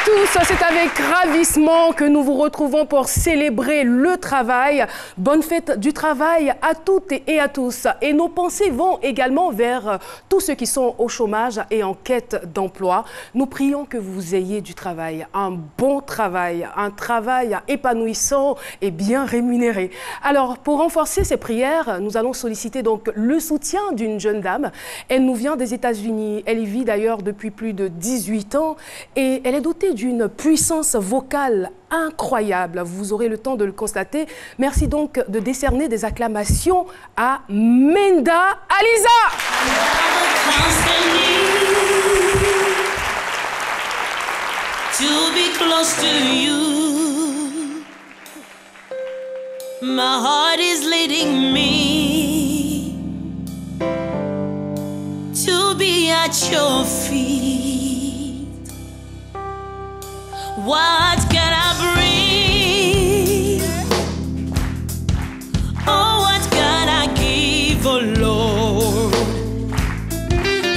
tous, c'est avec ravissement que nous vous retrouvons pour célébrer le travail. Bonne fête du travail à toutes et à tous. Et nos pensées vont également vers tous ceux qui sont au chômage et en quête d'emploi. Nous prions que vous ayez du travail, un bon travail, un travail épanouissant et bien rémunéré. Alors, pour renforcer ces prières, nous allons solliciter donc le soutien d'une jeune dame. Elle nous vient des États-Unis. Elle y vit d'ailleurs depuis plus de 18 ans et elle est dotée d'une puissance vocale incroyable. Vous aurez le temps de le constater. Merci donc de décerner des acclamations à Menda Aliza. To be close to you, my heart is leading me to be at your feet. What can I bring? Oh, what can I give, oh Lord?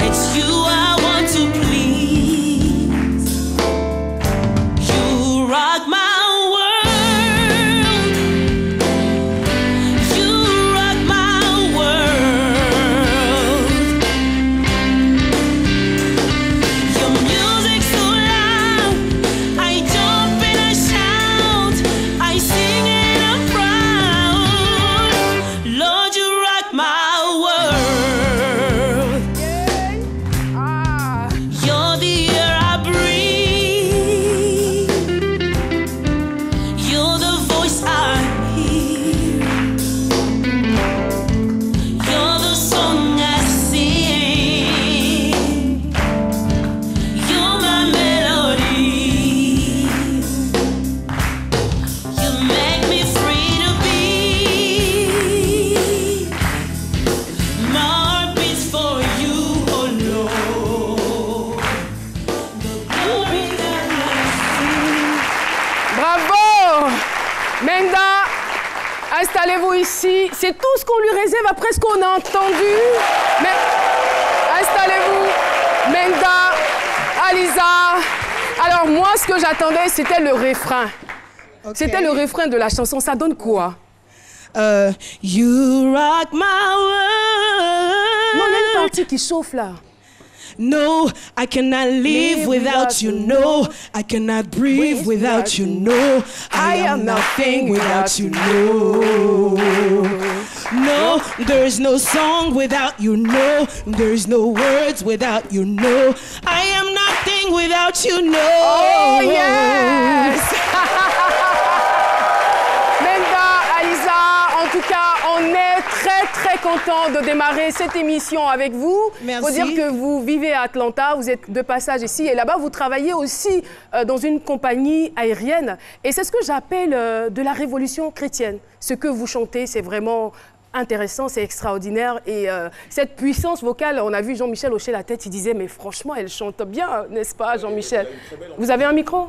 It's you I want to please. You rock my world. You rock my world. Your music's so loud, I jump and I shout, I sing and I'm proud. Lord, you rock my world. You're the air I breathe. You're the voice I hear. You're the song I sing. You're my melody. You make me free to be. My heart beats for you, oh Lord. The glory that Bravo! Menda, installez-vous ici. C'est tout ce qu'on lui réserve après ce qu'on a entendu. Mais installez-vous. Menda Aliza. Alors moi, ce que j'attendais, c'était le refrain. C'était le refrain de la chanson. Ça donne quoi? You rock my Non, il y a une world. partie qui chauffe là. No, I cannot live without you. No, I cannot breathe without you. No, I am nothing without you. No, no, there is no song without you. No, there is no words without you. No, I am nothing without you. No. Oh yes! Menda Aliza, en tout cas, on est très content de démarrer cette émission avec vous. Merci. Faut dire que vous vivez à Atlanta, vous êtes de passage ici et là-bas, vous travaillez aussi dans une compagnie aérienne. Et c'est ce que j'appelle de la révolution chrétienne. Ce que vous chantez, c'est vraiment intéressant, c'est extraordinaire. Et cette puissance vocale, on a vu Jean-Michel hocher la tête, il disait, mais franchement, elle chante bien, n'est-ce pas, Jean-Michel? Vous avez un micro?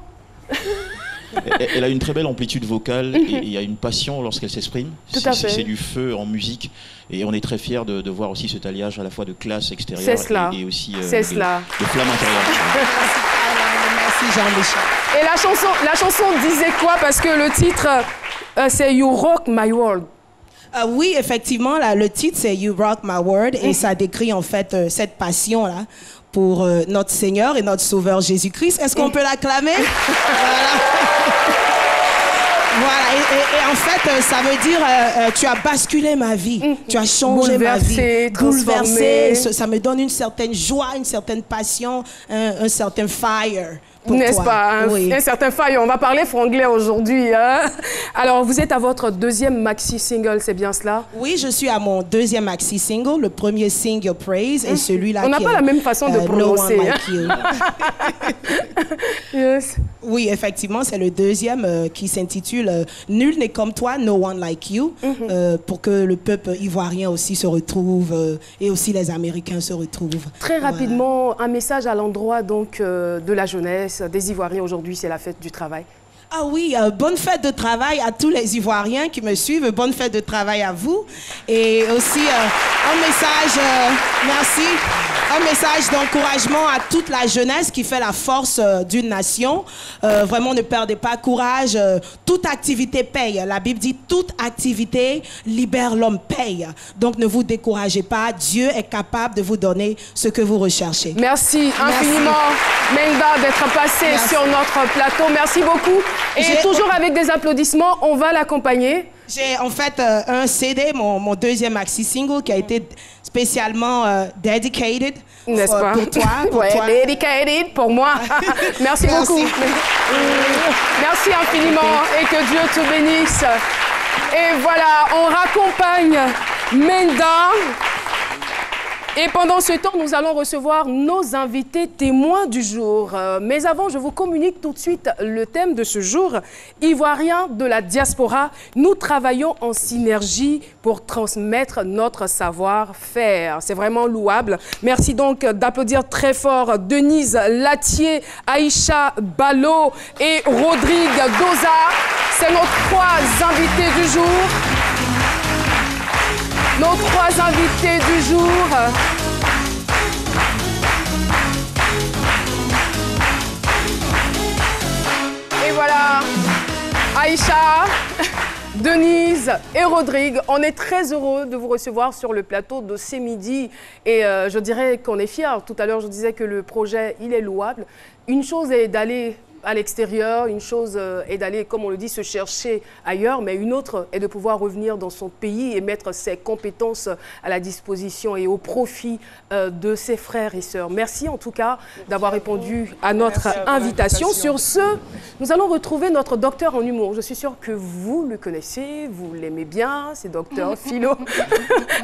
Elle a une très belle amplitude vocale et il y a une passion lorsqu'elle s'exprime. Tout à fait. C'est du feu en musique et on est très fiers de voir aussi cet alliage à la fois de classe extérieure C'est cela. et aussi de cela. flamme intérieure. Merci Jean-Michel. Et la chanson disait quoi? Parce que le titre, c'est You Rock My World. Oui, effectivement, là, le titre, c'est You Rock My World et ça décrit en fait cette passion-là pour notre Seigneur et notre Sauveur Jésus-Christ. Est-ce qu'on peut l'acclamer? Voilà. Voilà, et en fait, ça veut dire tu as basculé ma vie, tu as changé ma vie, bouleversé. Ça me donne une certaine joie, une certaine passion, un certain fire. N'est-ce pas? Un certain fire. On va parler franglais aujourd'hui. Hein? Alors, vous êtes à votre deuxième maxi-single, c'est bien cela? Oui, je suis à mon deuxième maxi-single, le premier single Praise, et celui-là On n'a pas la même façon de prononcer. No One Like You. Yes. Oui, effectivement, c'est le deuxième qui s'intitule Nul n'est comme toi, No One Like You, pour que le peuple ivoirien aussi se retrouve et aussi les Américains se retrouvent. Très rapidement, un message à l'endroit donc de la jeunesse, des Ivoiriens. Aujourd'hui, c'est la fête du travail. Ah oui, bonne fête de travail à tous les Ivoiriens qui me suivent. Bonne fête de travail à vous. Et aussi, un message, merci. Un message d'encouragement à toute la jeunesse qui fait la force d'une nation. Vraiment, ne perdez pas courage. Toute activité paye. La Bible dit toute activité libère l'homme, paye. Donc, ne vous découragez pas. Dieu est capable de vous donner ce que vous recherchez. Merci infiniment, Menda, d'être passée sur notre plateau. Merci beaucoup. Et toujours avec des applaudissements, on va l'accompagner. J'ai en fait un CD, mon deuxième maxi-single qui a été spécialement dedicated n'est-ce pas? Pour toi. Ouais, dedicated pour moi. Merci beaucoup. Merci infiniment et que Dieu te bénisse. Et voilà, on raccompagne Menda. Et pendant ce temps, nous allons recevoir nos invités témoins du jour. Mais avant, je vous communique tout de suite le thème de ce jour. Ivoiriens de la diaspora, nous travaillons en synergie pour transmettre notre savoir-faire. C'est vraiment louable. Merci donc d'applaudir très fort Denise Latier, Aïcha Balo et Rodrigue Doza. C'est nos trois invités du jour. Nos trois invités du jour. Et voilà, Aïcha, Denise et Rodrigue, on est très heureux de vous recevoir sur le plateau de C'est Midi. Et je dirais qu'on est fiers. Tout à l'heure, je disais que le projet, il est louable. Une chose est d'aller à l'extérieur, une chose est d'aller, comme on le dit, se chercher ailleurs, mais une autre est de pouvoir revenir dans son pays et mettre ses compétences à la disposition et au profit de ses frères et sœurs. Merci en tout cas d'avoir répondu à notre invitation. Sur ce, nous allons retrouver notre docteur en humour. Je suis sûre que vous le connaissez, vous l'aimez bien, c'est docteur Philo.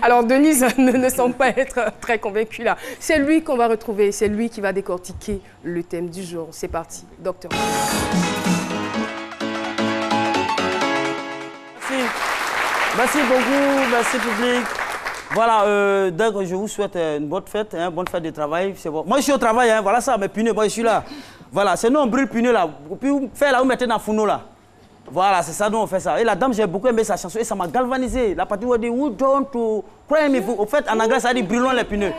Alors Denise ne semble pas être très convaincue là. C'est lui qu'on va retrouver, c'est lui qui va décortiquer le thème du jour. C'est parti, docteur. Merci beaucoup, merci public. Voilà, donc je vous souhaite une bonne fête de travail. Bon. Moi je suis au travail, hein, voilà ça, mes pneus, moi je suis là. Voilà, c'est nous on brûle pneus là. Puis vous faites là, vous mettez dans le fourneau là. Voilà, c'est ça, nous on fait ça. Et la dame, j'ai beaucoup aimé sa chanson et ça m'a galvanisé. La partie où elle dit, we don't cry me. Au fait, en anglais, ça dit brûlons les pneus.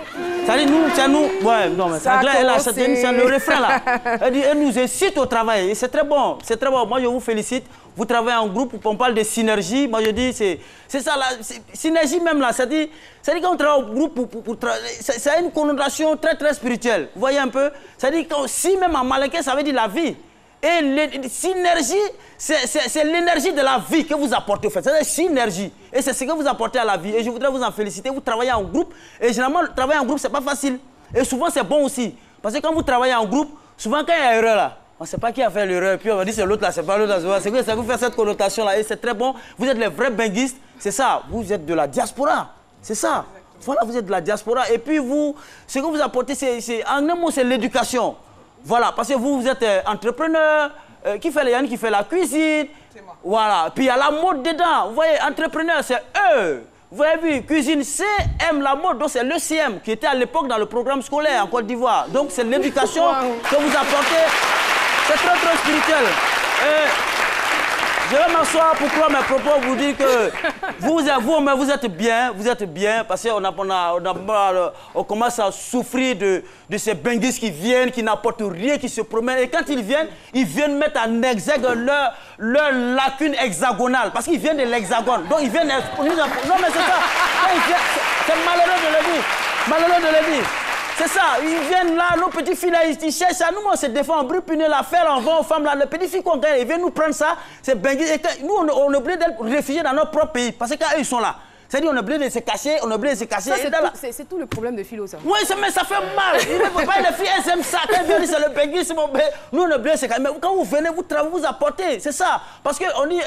Ça dit, nous, c'est nous. Ouais, non, mais c'est anglais, elle a acheté, c'est le refrain là. Elle dit, elle nous incite au travail. Et c'est très bon, c'est très bon. Moi, je vous félicite. Vous travaillez en groupe, on parle de synergie. Moi, je dis, c'est ça, la synergie même là. Ça dit quand on travaille au groupe, ça a une connotation très, très spirituelle. Vous voyez un peu? Ça dit que si même en malinqué, ça veut dire la vie. Et synergie, c'est l'énergie de la vie que vous apportez, au fait. C'est la synergie. Et c'est ce que vous apportez à la vie. Et je voudrais vous en féliciter. Vous travaillez en groupe. Et généralement, travailler en groupe, c'est pas facile. Et souvent, c'est bon aussi. Parce que quand vous travaillez en groupe, souvent, quand il y a erreur là, on ne sait pas qui a fait l'erreur. Puis on va dire c'est l'autre là, c'est pas l'autre là. C'est que ça vous fait cette connotation là. Et c'est très bon. Vous êtes les vrais benguistes. C'est ça. Vous êtes de la diaspora. C'est ça. Voilà, vous êtes de la diaspora. Et puis vous, ce que vous apportez, en un mot, c'est l'éducation. Voilà, parce que vous êtes entrepreneur, qui fait la cuisine. Voilà, puis il y a la mode dedans. Vous voyez, entrepreneur, c'est eux. Vous avez vu, cuisine, CM, la mode, donc c'est l'ECM qui était à l'époque dans le programme scolaire en Côte d'Ivoire. Donc c'est l'éducation que vous apportez. C'est très, très spirituel. Je vais m'asseoir pour clore mes propos, vous dire que vous êtes bien, parce qu'on commence à souffrir de ces benguistes qui viennent, qui n'apportent rien, qui se promènent. Et quand ils viennent mettre en exergue leur lacune hexagonale, parce qu'ils viennent de l'hexagone. Donc ils viennent... Non mais c'est ça, c'est malheureux de le dire. Malheureux de le dire. C'est ça, ils viennent là, nos petits filles là, ils cherchent ça. Nous, on se défend, on brûle punir l'affaire, on va aux femmes là. Les petites filles qu'on gagne, ils viennent nous prendre ça. C'est benguis. Nous, on est obligé d'être réfugiés dans notre propre pays. Parce qu'eux, ils sont là. C'est-à-dire, on est obligé de se cacher, on est obligé de se cacher. C'est tout le problème de Philo, ça. Oui, mais ça fait mal. Il ne faut pas les filles, elles aiment ça. Quand elles viennent, c'est le benguisme. Nous, on est obligé de se cacher. Mais quand vous venez, vous travaillez, vous apportez. C'est ça. Parce qu'on dit,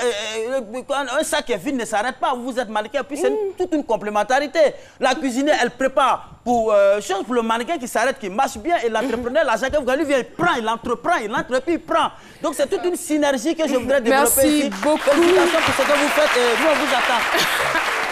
un sac qui est vide ne s'arrête pas. Vous êtes mannequin. Puis c'est toute une complémentarité. La cuisinière, elle prépare pour le mannequin qui s'arrête, qui marche bien. Et l'entrepreneur, l'argent que vous gagnez, il prend, il entreprend, il entreprend, il prend. Donc c'est toute une synergie que je voudrais développer ici. Merci beaucoup. Félicitations pour ce que vous faites. Et nous, on vous attend.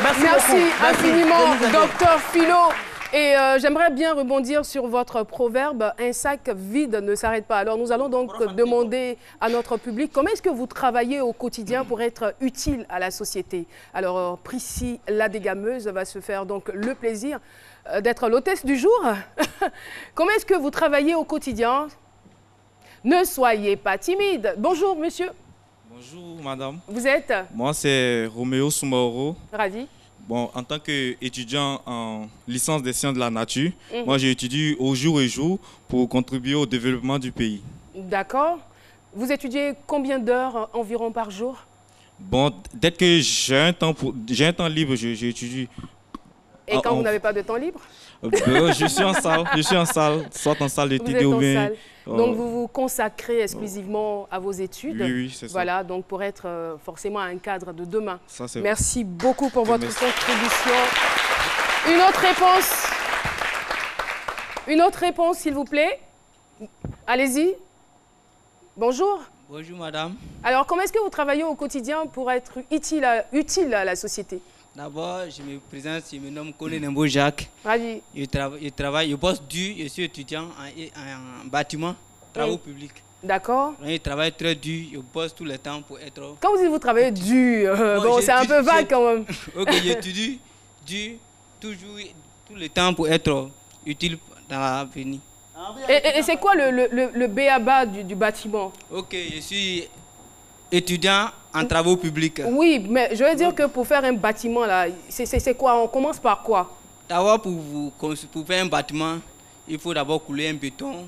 Merci infiniment, docteur Philo. Et j'aimerais bien rebondir sur votre proverbe, un sac vide ne s'arrête pas. Alors nous allons donc demander à notre public, comment est-ce que vous travaillez au quotidien pour être utile à la société? Alors Prissy, la dégameuse, va se faire donc le plaisir d'être l'hôtesse du jour. Comment est-ce que vous travaillez au quotidien? Ne soyez pas timide. Bonjour, monsieur. Bonjour, madame. Vous êtes? Moi, c'est Roméo Soumaoro. Ravi. Bon, en tant qu'étudiant en licence des sciences de la nature, moi, j'étudie au jour et jour pour contribuer au développement du pays. D'accord. Vous étudiez combien d'heures environ par jour? Bon, dès que j'ai un temps libre, j'étudie. Et quand vous n'avez pas de temps libre? Je suis en salle, soit en salle d'études ou bien... Donc vous vous consacrez exclusivement à vos études. Oui, c'est ça. Voilà, donc pour être forcément un cadre de demain. Ça, c'est Merci beaucoup pour votre contribution. Une autre réponse, s'il vous plaît. Allez-y. Bonjour. Bonjour, madame. Alors, comment est-ce que vous travaillez au quotidien pour être utile à la société? D'abord, je me présente, je me nomme Colin Nembo Jacques. Ravi. Je bosse dur, je suis étudiant en bâtiment, travaux publics. D'accord. Je travaille très dur, je bosse tout le temps pour être... Quand vous dites que vous travaillez dur, bon, c'est un peu vague quand même. Ok, j'étudie dur, toujours, tout le temps pour être utile dans l'avenir. Et c'est quoi le b.a.-ba du bâtiment? Ok, je suis étudiant en travaux publics. Oui, mais je veux dire que pour faire un bâtiment, là, c'est quoi? On commence par quoi? D'abord, pour faire un bâtiment, il faut d'abord couler un béton,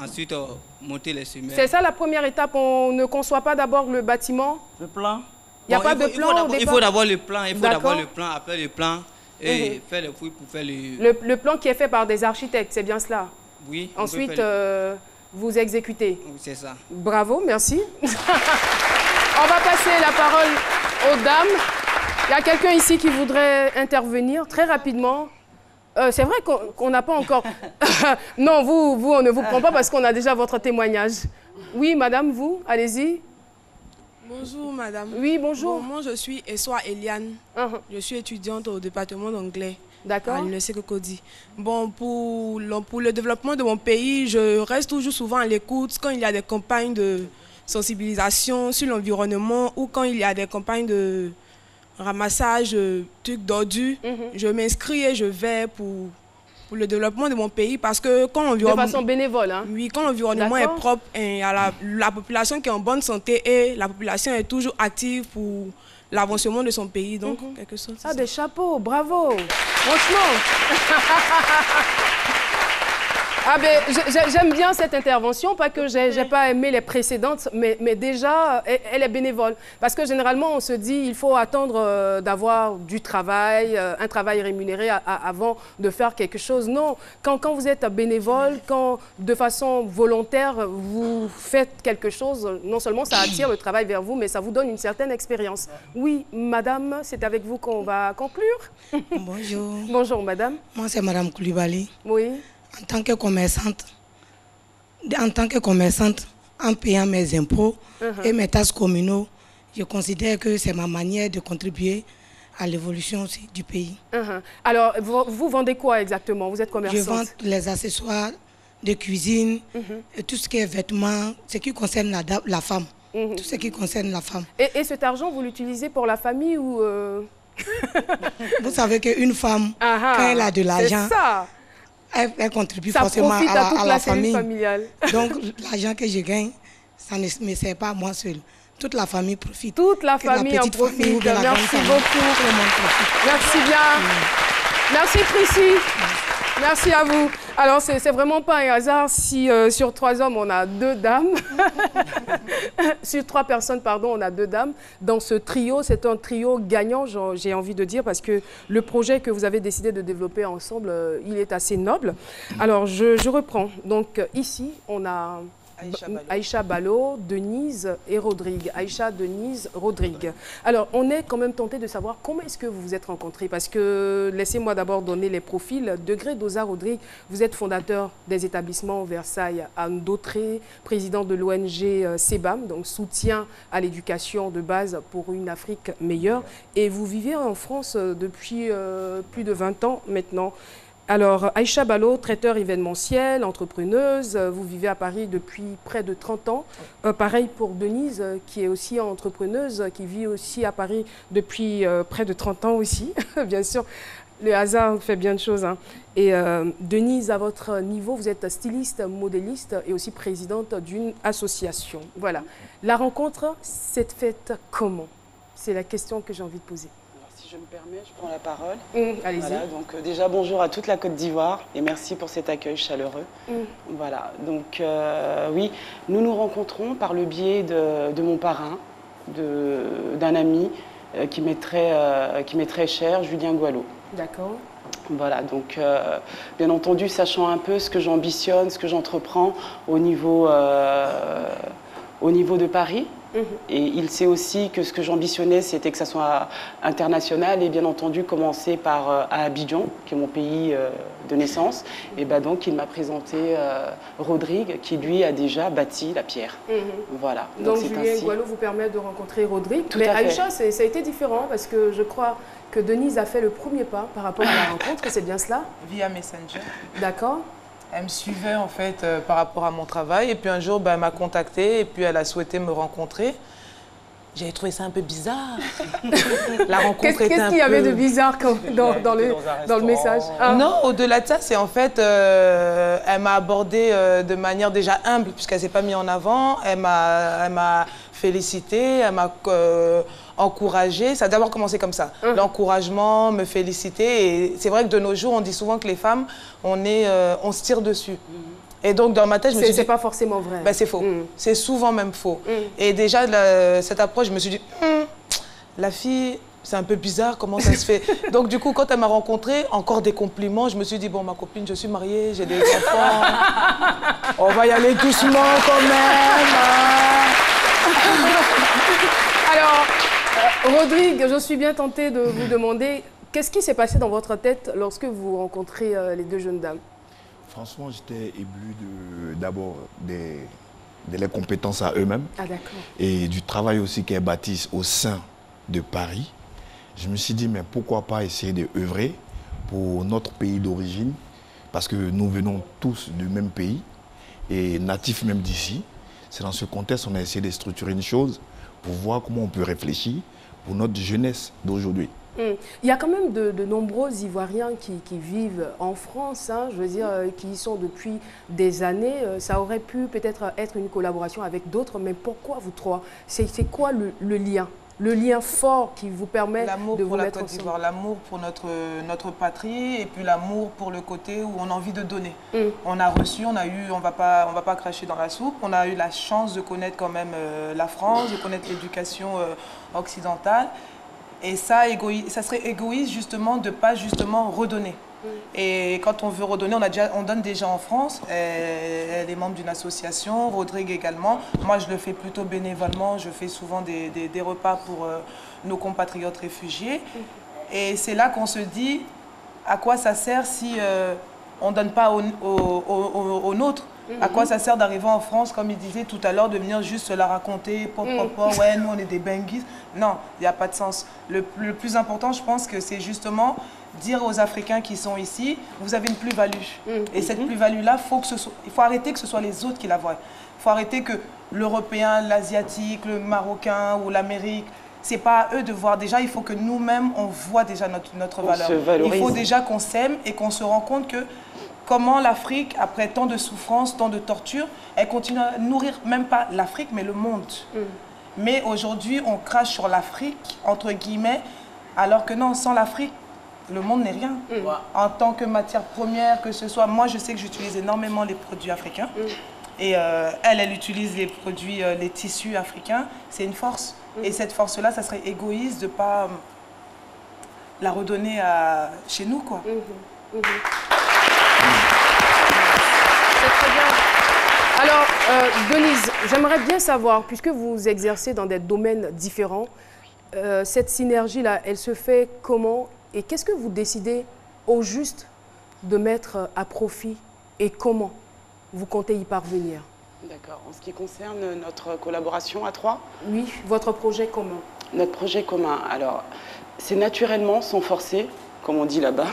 ensuite monter les semelles. C'est ça la première étape, on ne conçoit pas d'abord le bâtiment? Le plan? Il n'y a pas de plan au départ? Il faut d'abord le plan, après le plan, et faire les fouilles pour faire le plan qui est fait par des architectes, c'est bien cela? Oui. Ensuite, vous exécutez? Oui, c'est ça. Bravo, merci. On va passer la parole aux dames. Il y a quelqu'un ici qui voudrait intervenir très rapidement. C'est vrai qu'on n'a pas encore... Non, vous, on ne vous prend pas parce qu'on a déjà votre témoignage. Oui, madame, vous, allez-y. Bonjour, madame. Oui, bonjour. Bon, moi, je suis Essoa Eliane. Je suis étudiante au département d'anglais. D'accord. À l'université Cocody. Bon, pour le développement de mon pays, je reste toujours souvent à l'écoute quand il y a des campagnes de sensibilisation sur l'environnement ou quand il y a des campagnes de ramassage de trucs d'ordures. Je m'inscris et je vais pour le développement de mon pays parce que quand l'environnement... De façon bénévole, hein? Oui, quand l'environnement est propre, il y a la population qui est en bonne santé et la population est toujours active pour l'avancement de son pays, donc quelque chose. Ah, des chapeaux, bravo, franchement. Ah ben, j'aime bien cette intervention, pas que j'ai pas aimé les précédentes, mais déjà, elle est bénévole. Parce que généralement, on se dit il faut attendre d'avoir du travail, un travail rémunéré avant de faire quelque chose. Non, quand vous êtes bénévole, quand de façon volontaire, vous faites quelque chose, non seulement ça attire le travail vers vous, mais ça vous donne une certaine expérience. Oui, madame, c'est avec vous qu'on va conclure. Bonjour. Bonjour, madame. Moi, c'est madame Koulibaly. Oui. En tant que commerçante, en payant mes impôts et mes taxes communaux, je considère que c'est ma manière de contribuer à l'évolution du pays. Alors, vous vendez quoi exactement? Vous êtes commerçante? Je vends les accessoires de cuisine, et tout ce qui est vêtements, ce qui concerne la femme. Tout ce qui concerne la femme. Et cet argent, vous l'utilisez pour la famille ou... Vous savez qu'une femme, quand elle a de l'argent... Elle contribue forcément à la famille. Familiale. Donc, l'argent que je gagne, ça ne me sert pas à moi seule. Toute la famille profite. Toute la famille en profite. Merci beaucoup. Merci bien. Merci, Priscille. Merci à vous. Alors, c'est vraiment pas un hasard si sur 3 hommes, on a 2 dames. Sur 3 personnes, pardon, on a 2 dames. Dans ce trio, c'est un trio gagnant, j'ai envie de dire, parce que le projet que vous avez décidé de développer ensemble, il est assez noble. Alors, je reprends. Donc, ici, on a... Aïcha Balo, Denise et Rodrigue. Aïcha, Denise, Rodrigue. Alors, on est quand même tenté de savoir comment est-ce que vous vous êtes rencontrés. Parce que, laissez-moi d'abord donner les profils. Degré Dosa Rodrigue, vous êtes fondateur des établissements Versailles à Ndotré, président de l'ONG CEBAM, donc soutien à l'éducation de base pour une Afrique meilleure. Et vous vivez en France depuis plus de 20 ans maintenant. Alors, Aïcha Balo, traiteur événementiel, entrepreneuse, vous vivez à Paris depuis près de 30 ans. Pareil pour Denise, qui est aussi entrepreneuse, qui vit aussi à Paris depuis près de 30 ans aussi, bien sûr. Le hasard fait bien de choses. Hein. Et Denise, à votre niveau, vous êtes styliste, modéliste et aussi présidente d'une association. Voilà. La rencontre s'est faite comment? C'est la question que j'ai envie de poser. Alors, si je me permets, je prends la parole. Allez-y. Voilà, donc déjà, bonjour à toute la Côte d'Ivoire et merci pour cet accueil chaleureux. Voilà, donc oui, nous nous rencontrons par le biais de mon parrain, d'un ami qui m'est très cher, Julien Gualot. D'accord. Voilà, donc bien entendu, sachant un peu ce que j'ambitionne, ce que j'entreprends au niveau de Paris. Et il sait aussi que ce que j'ambitionnais, c'était que ça soit international et bien entendu commencer par à Abidjan, qui est mon pays de naissance. Et ben donc il m'a présenté Rodrigue, qui lui a déjà bâti la pierre. Voilà. Donc Julien Gualot vous permet de rencontrer Rodrigue. Tout mais à fait. Aïcha, ça a été différent parce que je crois que Denise a fait le premier pas par rapport à la rencontre. C'est bien cela? Via Messenger. D'accord. Elle me suivait en fait par rapport à mon travail et puis un jour elle m'a contactée et puis elle a souhaité me rencontrer. J'avais trouvé ça un peu bizarre. La rencontre était un peu... Qu'est-ce qu'il y avait de bizarre dans le message? Non, au-delà de ça, c'est en fait, elle m'a abordé de manière déjà humble puisqu'elle ne s'est pas mise en avant. Elle m'a félicité, elle m'a encouragé. Ça a d'abord commencé comme ça. L'encouragement, me féliciter. Et c'est vrai que de nos jours, on dit souvent que les femmes, on se tire dessus. Et donc, dans ma tête, je me suis dit... C'est pas forcément vrai. Ben, c'est faux. C'est souvent même faux. Et déjà, cette approche, je me suis dit, la fille, c'est un peu bizarre, comment ça se fait? Donc, du coup, quand elle m'a rencontrée, encore des compliments, je me suis dit, bon, ma copine, je suis mariée, j'ai des enfants. On va y aller doucement quand même. Alors, Rodrigue, je suis bien tentée de vous demander, qu'est-ce qui s'est passé dans votre tête lorsque vous rencontrez les deux jeunes dames? Franchement, j'étais ébloui d'abord de leurs compétences à eux-mêmes et du travail aussi qu'elles bâtissent au sein de Paris. Je me suis dit, mais pourquoi pas essayer d'œuvrer pour notre pays d'origine, parce que nous venons tous du même pays et natifs même d'ici. C'est dans ce contexte qu'on a essayé de structurer une chose pour voir comment on peut réfléchir pour notre jeunesse d'aujourd'hui. Il y a quand même de nombreux Ivoiriens qui vivent en France, hein, je veux dire, qui y sont depuis des années. Ça aurait pu peut-être être une collaboration avec d'autres, mais pourquoi vous trois? C'est quoi le lien? Le lien fort qui vous permet de vous mettre ensemble? L'amour pour notre patrie et puis l'amour pour le côté où on a envie de donner. On a reçu, on a eu, on va pas cracher dans la soupe, on a eu la chance de connaître quand même la France, de connaître l'éducation occidentale. Et ça serait égoïste justement de ne pas justement redonner. Et quand on veut redonner, on donne déjà en France. Elle est membre d'une association, Rodrigue également. Moi, je le fais plutôt bénévolement. Je fais souvent des repas pour nos compatriotes réfugiés. Et c'est là qu'on se dit à quoi ça sert si on ne donne pas aux nôtres. À quoi ça sert d'arriver en France, comme il disait tout à l'heure, de venir juste se la raconter, ouais, nous on est des benguis. Non, il n'y a pas de sens. Le plus important, je pense que c'est justement dire aux Africains qui sont ici, vous avez une plus-value. Et cette plus-value-là, il faut arrêter que ce soit les autres qui la voient. Il faut arrêter que l'Européen, l'Asiatique, le Marocain ou l'Amérique, c'est pas à eux de voir. Déjà, il faut que nous-mêmes, on voit déjà notre valeur. Il faut déjà qu'on s'aime et qu'on se rend compte que comment l'Afrique, après tant de souffrances, tant de tortures, elle continue à nourrir même pas l'Afrique, mais le monde. Mais aujourd'hui, on crache sur l'Afrique, entre guillemets, alors que non, sans l'Afrique, le monde n'est rien. En tant que matière première, que ce soit... Moi, je sais que j'utilise énormément les produits africains. Et elle utilise les produits, les tissus africains. C'est une force. Et cette force-là, ça serait égoïste de ne pas la redonner chez nous, quoi. C'est très bien. Alors, Denise, j'aimerais bien savoir, puisque vous exercez dans des domaines différents, cette synergie-là, elle se fait comment? Et qu'est-ce que vous décidez au juste de mettre à profit et comment vous comptez y parvenir? D'accord. En ce qui concerne notre collaboration à trois? Oui, votre projet commun. Notre projet commun, alors, c'est naturellement, sans forcer, comme on dit là-bas,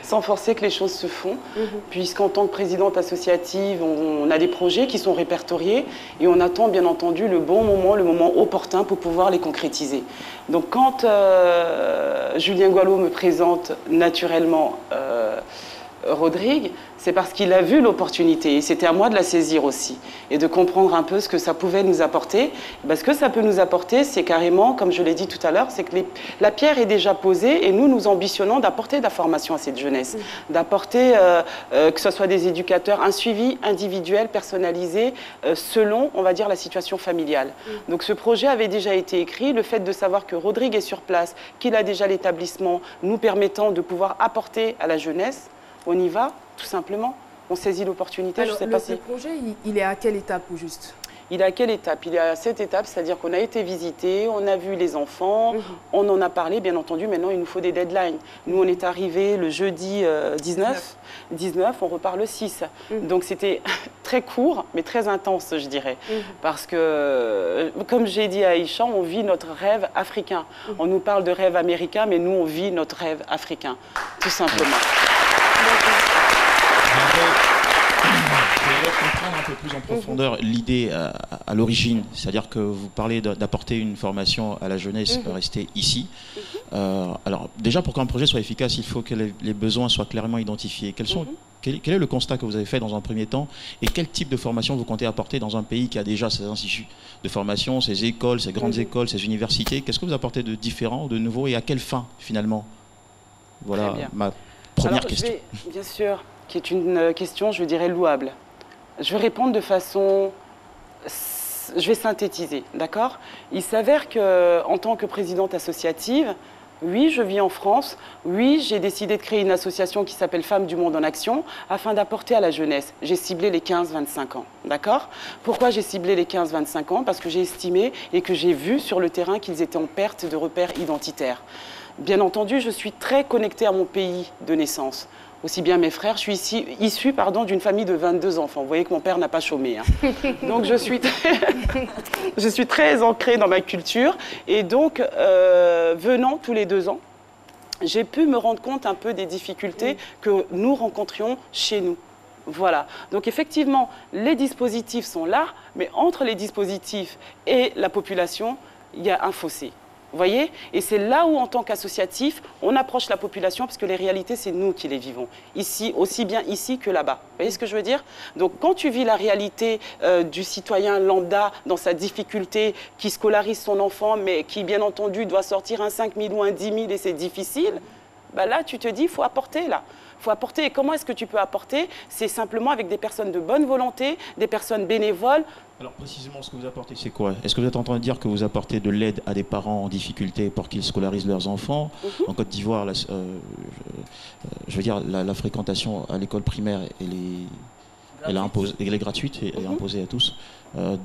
sans forcer que les choses se font, puisqu'en tant que présidente associative, on a des projets qui sont répertoriés et on attend bien entendu le bon moment, le moment opportun pour pouvoir les concrétiser. Donc quand Julien Goileau me présente naturellement Rodrigue, c'est parce qu'il a vu l'opportunité et c'était à moi de la saisir aussi et de comprendre un peu ce que ça pouvait nous apporter. Ce que ça peut nous apporter, c'est carrément, comme je l'ai dit tout à l'heure, c'est que la pierre est déjà posée et nous ambitionnons d'apporter de la formation à cette jeunesse, d'apporter, que ce soit des éducateurs, un suivi individuel, personnalisé, selon, on va dire, la situation familiale. Donc ce projet avait déjà été écrit, le fait de savoir que Rodrigue est sur place, qu'il a déjà l'établissement, nous permettant de pouvoir apporter à la jeunesse, on y va, tout simplement. On saisit l'opportunité. Alors, le projet, il est à quelle étape au juste? Il est à quelle étape? Il est à cette étape, c'est-à-dire qu'on a été visité, on a vu les enfants, on en a parlé, bien entendu. Maintenant, il nous faut des deadlines. Nous, on est arrivés le jeudi 19, on repart le 6. Donc, c'était très court, mais très intense, je dirais. Parce que, comme j'ai dit à Aïcha, on vit notre rêve africain. On nous parle de rêve américain, mais nous, on vit notre rêve africain, tout simplement. Je voudrais comprendre un peu plus en profondeur l'idée à l'origine, c'est-à-dire que vous parlez d'apporter une formation à la jeunesse restée ici. Alors déjà, pour qu'un projet soit efficace, il faut que les besoins soient clairement identifiés. Quel est le constat que vous avez fait dans un premier temps et quel type de formation vous comptez apporter dans un pays qui a déjà ses instituts de formation, ses écoles, ses grandes écoles, ses universités? Qu'est-ce que vous apportez de différent, de nouveau et à quelle fin finalement? Voilà ma première question. Bien sûr, qui est une question, je dirais, louable. Je vais répondre de façon... Je vais synthétiser, d'accord? Il s'avère qu'en tant que présidente associative, oui, je vis en France. Oui, j'ai décidé de créer une association qui s'appelle Femmes du Monde en Action afin d'apporter à la jeunesse. J'ai ciblé les 15-25 ans, d'accord? Pourquoi j'ai ciblé les 15-25 ans? Parce que j'ai estimé et que j'ai vu sur le terrain qu'ils étaient en perte de repères identitaires. Bien entendu, je suis très connectée à mon pays de naissance. Aussi bien mes frères, je suis issue d'une famille de 22 enfants. Vous voyez que mon père n'a pas chômé. Donc je suis très ancrée dans ma culture. Et donc, venant tous les 2 ans, j'ai pu me rendre compte un peu des difficultés que nous rencontrions chez nous. Voilà. Donc effectivement, les dispositifs sont là, mais entre les dispositifs et la population, il y a un fossé. Vous voyez? Et c'est là où, en tant qu'associatif, on approche la population, parce que les réalités, c'est nous qui les vivons. Ici, aussi bien ici que là-bas. Vous voyez ce que je veux dire? Donc, quand tu vis la réalité du citoyen lambda dans sa difficulté, qui scolarise son enfant, mais qui, bien entendu, doit sortir un 5 000 ou un 10 000 et c'est difficile, bah là, tu te dis, il faut apporter, là. Il faut apporter. Et comment est-ce que tu peux apporter? C'est simplement avec des personnes de bonne volonté, des personnes bénévoles. Alors précisément, ce que vous apportez, c'est quoi? Est-ce que vous êtes en train de dire que vous apportez de l'aide à des parents en difficulté pour qu'ils scolarisent leurs enfants? En Côte d'Ivoire, je veux dire, la fréquentation à l'école primaire, elle est gratuite et imposée à tous.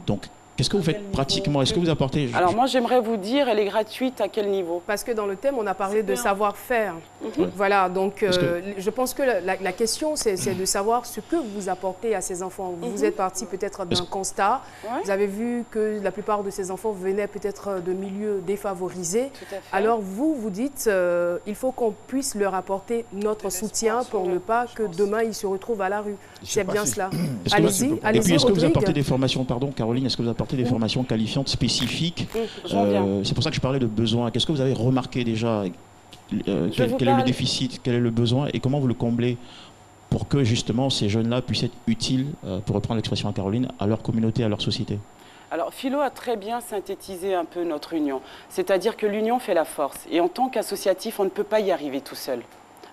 Donc, qu'est-ce que vous faites pratiquement? Est-ce que vous apportez... Alors moi, j'aimerais vous dire, elle est gratuite à quel niveau? Parce que dans le thème, on a parlé de savoir-faire. Voilà, donc je pense que la question, c'est de savoir ce que vous apportez à ces enfants. Vous êtes parti peut-être d'un constat. Vous avez vu que la plupart de ces enfants venaient peut-être de milieux défavorisés. Alors vous dites, il faut qu'on puisse leur apporter notre soutien pour ne pas que demain, ils se retrouvent à la rue. C'est bien cela. Allez-y, allez-y. Et puis, est-ce que vous apportez des formations, pardon, Caroline, est-ce que vous apportez des formations qualifiantes spécifiques? C'est pour ça que je parlais de besoins. Qu'est-ce que vous avez remarqué déjà? Quel est le déficit? Quel est le besoin? Et comment vous le comblez pour que justement ces jeunes-là puissent être utiles, pour reprendre l'expression à Caroline, à leur communauté, à leur société? Alors, Philo a très bien synthétisé un peu notre union. C'est-à-dire que l'union fait la force. Et en tant qu'associatif, on ne peut pas y arriver tout seul.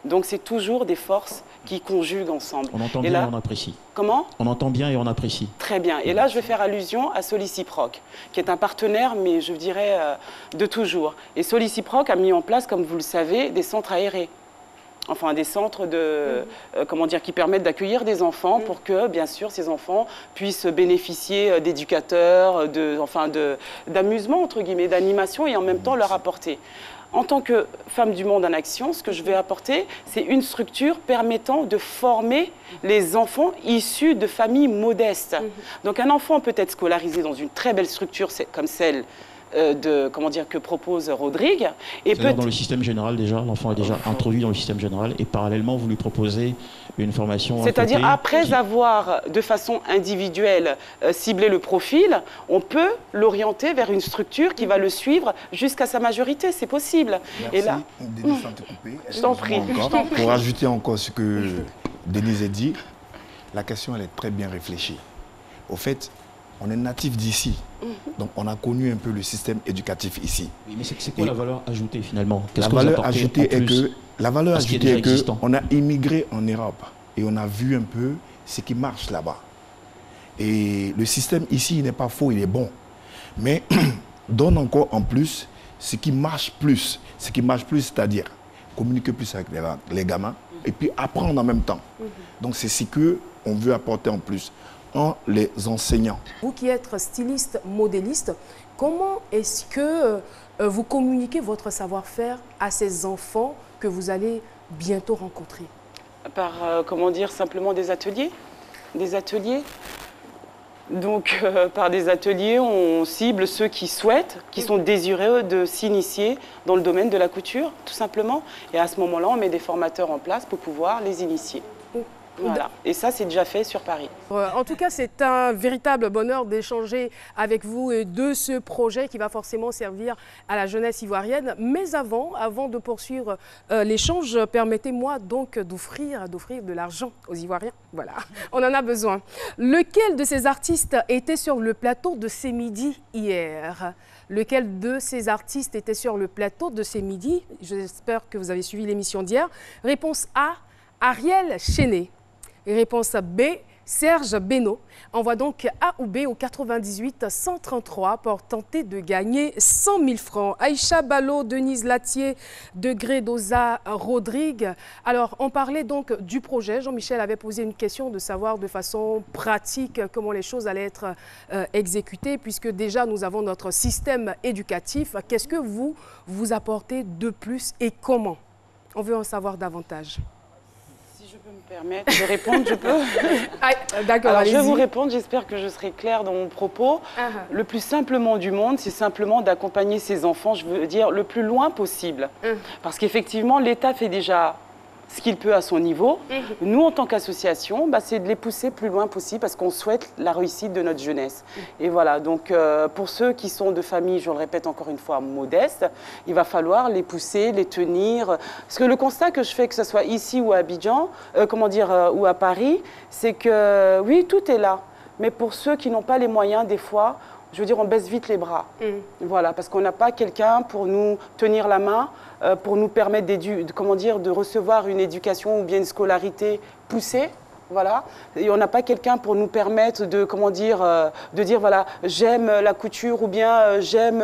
Donc, c'est toujours des forces qui conjuguent ensemble. On entend bien et on apprécie. Comment? On entend bien et on apprécie. Très bien. Et là, je vais faire allusion à Soliciproc, qui est un partenaire, mais je dirais de toujours. Et Soliciproc a mis en place, comme vous le savez, des centres aérés. Enfin, des centres qui permettent d'accueillir des enfants pour que, bien sûr, ces enfants puissent bénéficier d'éducateurs, d'amusement, entre guillemets, d'animation et en même temps leur apporter. En tant que femme du monde en action, ce que je vais apporter, c'est une structure permettant de former les enfants issus de familles modestes. Donc un enfant peut être scolarisé dans une très belle structure comme celle que propose Rodrigue. C'est-à-dire dans le système général déjà, l'enfant est déjà introduit dans le système général et parallèlement vous lui proposez une formation. C'est-à-dire après avoir de façon individuelle ciblé le profil, on peut l'orienter vers une structure qui va le suivre jusqu'à sa majorité, c'est possible. Merci. Et là, je t'en prie. Pour ajouter encore ce que Denise a dit, la question elle est très bien réfléchie. Au fait, on est natif d'ici, donc on a connu un peu le système éducatif ici. Oui, mais c'est quoi la valeur ajoutée finalement? La valeur ajoutée est que on a immigré en Europe et on a vu un peu ce qui marche là-bas. Et le système ici, il n'est pas faux, il est bon. Mais donne encore en plus ce qui marche plus. Ce qui marche plus, c'est-à-dire communiquer plus avec les gamins et puis apprendre en même temps. Donc c'est ce qu'on veut apporter en plus en les enseignant. Vous qui êtes styliste, modéliste, comment est-ce que vous communiquez votre savoir-faire à ces enfants que vous allez bientôt rencontrer? Par, simplement des ateliers. Des ateliers. Donc, par des ateliers, on cible ceux qui souhaitent, qui sont désireux de s'initier dans le domaine de la couture, tout simplement. Et à ce moment-là, on met des formateurs en place pour pouvoir les initier. Voilà. Et ça, c'est déjà fait sur Paris. En tout cas, c'est un véritable bonheur d'échanger avec vous et de ce projet qui va forcément servir à la jeunesse ivoirienne. Mais avant de poursuivre l'échange, permettez-moi donc d'offrir de l'argent aux Ivoiriens. Voilà, on en a besoin. Lequel de ces artistes était sur le plateau de ces midis hier? Lequel de ces artistes était sur le plateau de ces midis? J'espère que vous avez suivi l'émission d'hier. Réponse A, Ariel Chenet. Réponse B, Serge Beno. Envoie donc A ou B au 98 133 pour tenter de gagner 100 000 francs. Aïcha Ballot, Denise Latier, Degré Dosa, Rodrigue. Alors, on parlait donc du projet. Jean-Michel avait posé une question de savoir de façon pratique comment les choses allaient être exécutées, puisque déjà nous avons notre système éducatif. Qu'est-ce que vous apportez de plus et comment? On veut en savoir davantage. Si je peux me permettre de répondre, je peux. D'accord, alors je vais vous répondre, j'espère que je serai claire dans mon propos. Le plus simplement du monde, c'est simplement d'accompagner ces enfants, je veux dire, le plus loin possible. Parce qu'effectivement, l'État fait déjà ce qu'il peut à son niveau. Nous, en tant qu'association, c'est de les pousser plus loin possible parce qu'on souhaite la réussite de notre jeunesse. Et voilà, donc pour ceux qui sont de familles, je le répète encore une fois, modestes, il va falloir les pousser, les tenir. Parce que le constat que je fais, que ce soit ici ou à Abidjan, ou à Paris, c'est que oui, tout est là. Mais pour ceux qui n'ont pas les moyens, des fois, je veux dire, on baisse vite les bras. Voilà, parce qu'on n'a pas quelqu'un pour nous tenir la main, pour nous permettre de recevoir une éducation ou bien une scolarité poussée. Voilà. Et on n'a pas quelqu'un pour nous permettre de, de dire, voilà, j'aime la couture ou bien j'aime,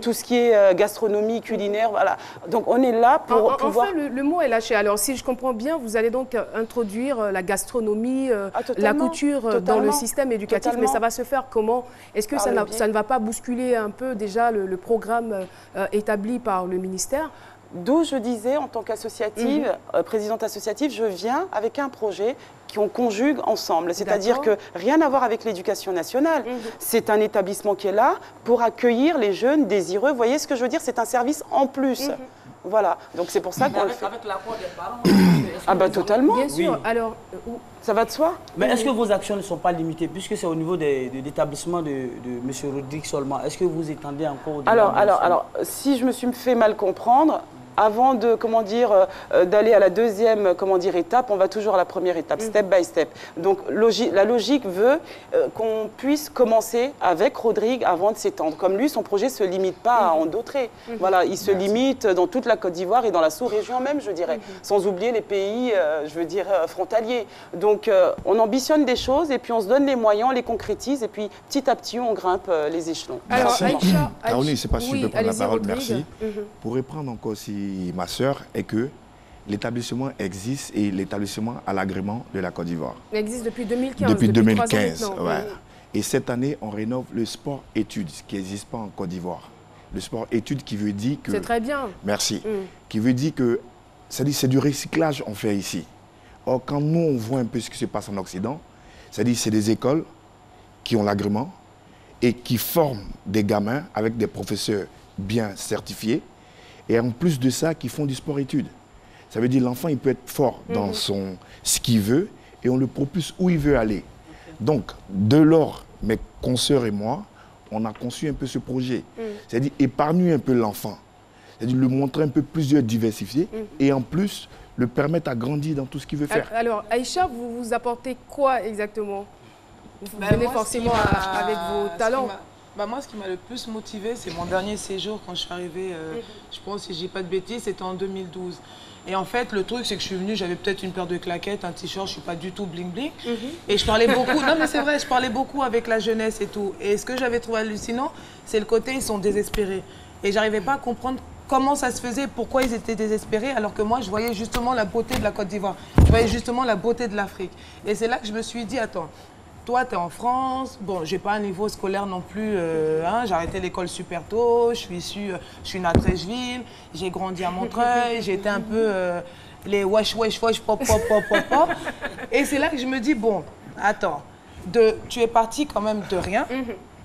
tout ce qui est gastronomie, culinaire, voilà. Donc, on est là pour pouvoir... Enfin, le mot est lâché. Alors, si je comprends bien, vous allez donc introduire la gastronomie, la couture dans le système éducatif, mais ça va se faire comment? Est-ce que ça ne va pas bousculer un peu déjà le programme établi par le ministère? D'où je disais, en tant qu'associative, présidente associative, je viens avec un projet qu'on conjugue ensemble. C'est-à-dire que rien à voir avec l'éducation nationale. C'est un établissement qui est là pour accueillir les jeunes désireux. Vous voyez ce que je veux dire? C'est un service en plus. Voilà. Donc c'est pour ça qu'on le fait. Avec l'accord des parents? Totalement. Bien sûr. Oui. Alors, ça va de soi. Mais est-ce que vos actions ne sont pas limitées, puisque c'est au niveau de l'établissement de M. Rodrigue seulement? Est-ce que vous étendez encore alors, si je me suis fait mal comprendre, avant de, d'aller à la deuxième, étape, on va toujours à la première étape, step by step. Donc, la logique veut qu'on puisse commencer avec Rodrigue avant de s'étendre. Comme lui, son projet ne se limite pas à Andautré. Voilà, il se limite dans toute la Côte d'Ivoire et dans la sous-région même, je dirais, sans oublier les pays, frontaliers. Donc, on ambitionne des choses et puis on se donne les moyens, on les concrétise et puis petit à petit, on grimpe les échelons. Alors, Aïcha, Caroline, je ne sais pas si je peux prendre la parole, merci. Pour reprendre encore aussi ma sœur, est que l'établissement existe et l'établissement a l'agrément de la Côte d'Ivoire. Il existe depuis 2015. Depuis 2015, voilà. Et cette année, on rénove le sport-études, qui n'existe pas en Côte d'Ivoire. Le sport-études qui veut dire que... C'est très bien. Merci. Qui veut dire que, c'est du recyclage qu'on fait ici. Or, quand nous, on voit un peu ce qui se passe en Occident, c'est-à-dire c'est des écoles qui ont l'agrément et qui forment des gamins avec des professeurs bien certifiés et en plus de ça, qui font du sport-études. Ça veut dire l'enfant, il peut être fort dans ce qu'il veut et on le propulse où il veut aller. Donc, de lors, mes consoeurs et moi, on a conçu un peu ce projet. C'est-à-dire épargner un peu l'enfant. C'est-à-dire lui montrer un peu plusieurs diversifiés et en plus, le permettre à grandir dans tout ce qu'il veut faire. Alors, Aïcha, vous apportez quoi exactement? Vous venez forcément avec vos talents. Moi, ce qui m'a le plus motivée, c'est mon dernier séjour quand je suis arrivée, je pense, si je dis pas de bêtises, c'était en 2012. Et en fait, le truc, c'est que je suis venue, j'avais peut-être une paire de claquettes, un t-shirt, je suis pas du tout bling-bling. Et je parlais beaucoup, non mais c'est vrai, je parlais beaucoup avec la jeunesse et tout. Et ce que j'avais trouvé hallucinant, c'est le côté, ils sont désespérés. Et j'arrivais pas à comprendre comment ça se faisait, pourquoi ils étaient désespérés, alors que moi, je voyais justement la beauté de la Côte d'Ivoire. Je voyais justement la beauté de l'Afrique. Et c'est là que je me suis dit, attends, toi, tu es en France, bon, j'ai pas un niveau scolaire non plus, j'ai arrêté l'école super tôt, je suis née à Trècheville, j'ai grandi à Montreuil, j'étais un peu les wesh, pop. Et c'est là que je me dis, bon, attends, tu es parti quand même de rien,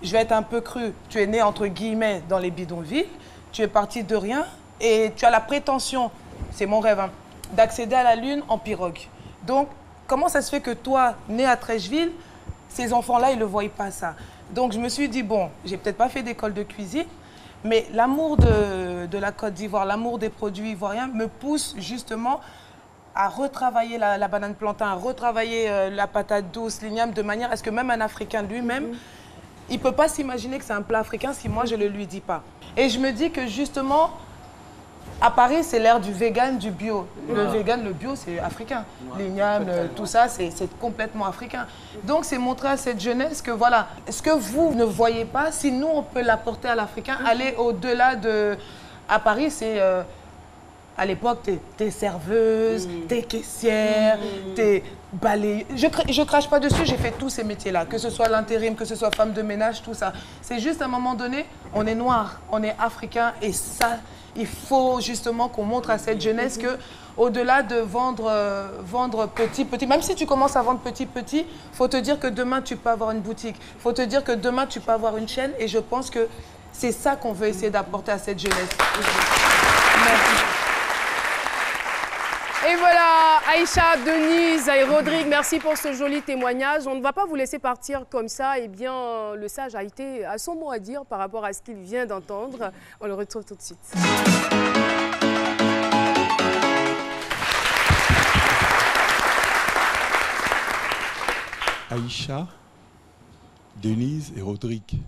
je vais être un peu cru, tu es né entre guillemets dans les bidonvilles, tu es parti de rien et tu as la prétention, c'est mon rêve, hein, d'accéder à la Lune en pirogue. Donc, comment ça se fait que toi, né à Trècheville, ces enfants-là, ils ne le voient pas ça. Donc, je me suis dit, bon, j'ai peut-être pas fait d'école de cuisine, mais l'amour de la Côte d'Ivoire, l'amour des produits ivoiriens me pousse justement à retravailler la banane plantain, à retravailler la patate douce, l'igname, de manière à ce que même un Africain lui-même, il ne peut pas s'imaginer que c'est un plat africain si moi, je ne le lui dis pas. Et je me dis que justement, à Paris, c'est l'ère du vegan, du bio. Le vegan, le bio, c'est africain. L'igname, tout ça, c'est complètement africain. Donc, c'est montrer à cette jeunesse que voilà, ce que vous ne voyez pas, si nous, on peut l'apporter à l'Africain, aller au-delà de... À Paris, c'est... à l'époque, t'es serveuse, t'es caissière, t'es balayeur. Je crache pas dessus, j'ai fait tous ces métiers-là, que ce soit l'intérim, que ce soit femme de ménage, tout ça. C'est juste à un moment donné, on est noir, on est africain et ça... Il faut justement qu'on montre à cette jeunesse que, au-delà de vendre petit, même si tu commences à vendre petit, il faut te dire que demain tu peux avoir une boutique. Il faut te dire que demain tu peux avoir une chaîne. Et je pense que c'est ça qu'on veut essayer d'apporter à cette jeunesse. Merci. Et voilà, Aïcha, Denise et Rodrigue, merci pour ce joli témoignage. On ne va pas vous laisser partir comme ça. Eh bien, le sage a son mot à dire par rapport à ce qu'il vient d'entendre. On le retrouve tout de suite. Aïcha, Denise et Rodrigue,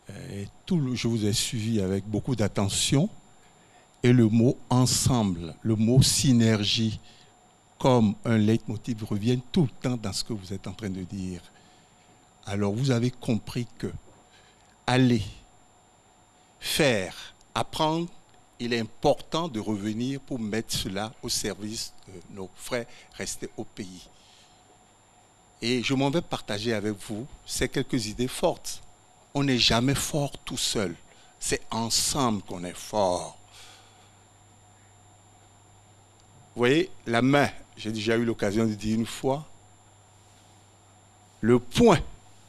je vous ai suivi avec beaucoup d'attention. Et le mot ensemble, le mot synergie, comme un leitmotiv, revient tout le temps dans ce que vous êtes en train de dire. Alors vous avez compris que aller, faire, apprendre, il est important de revenir pour mettre cela au service de nos frères restés au pays. Et je m'en vais partager avec vous ces quelques idées fortes. On n'est jamais fort tout seul. C'est ensemble qu'on est fort. Vous voyez, la main, j'ai déjà eu l'occasion de dire une fois, le poing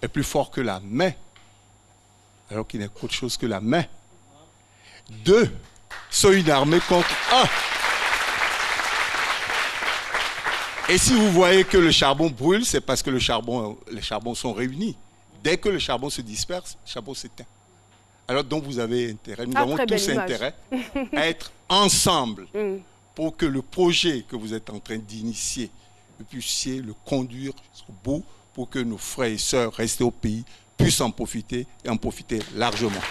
est plus fort que la main, alors qu'il n'est qu'autre chose que la main. 2 sont une armée contre 1. Et si vous voyez que le charbon brûle, c'est parce que les charbons sont réunis. Dès que le charbon se disperse, le charbon s'éteint. Alors donc vous avez intérêt, nous avons tous intérêt à être ensemble. Pour que le projet que vous êtes en train d'initier, vous puissiez le conduire jusqu'au bout, pour que nos frères et sœurs restés au pays puissent en profiter et en profiter largement.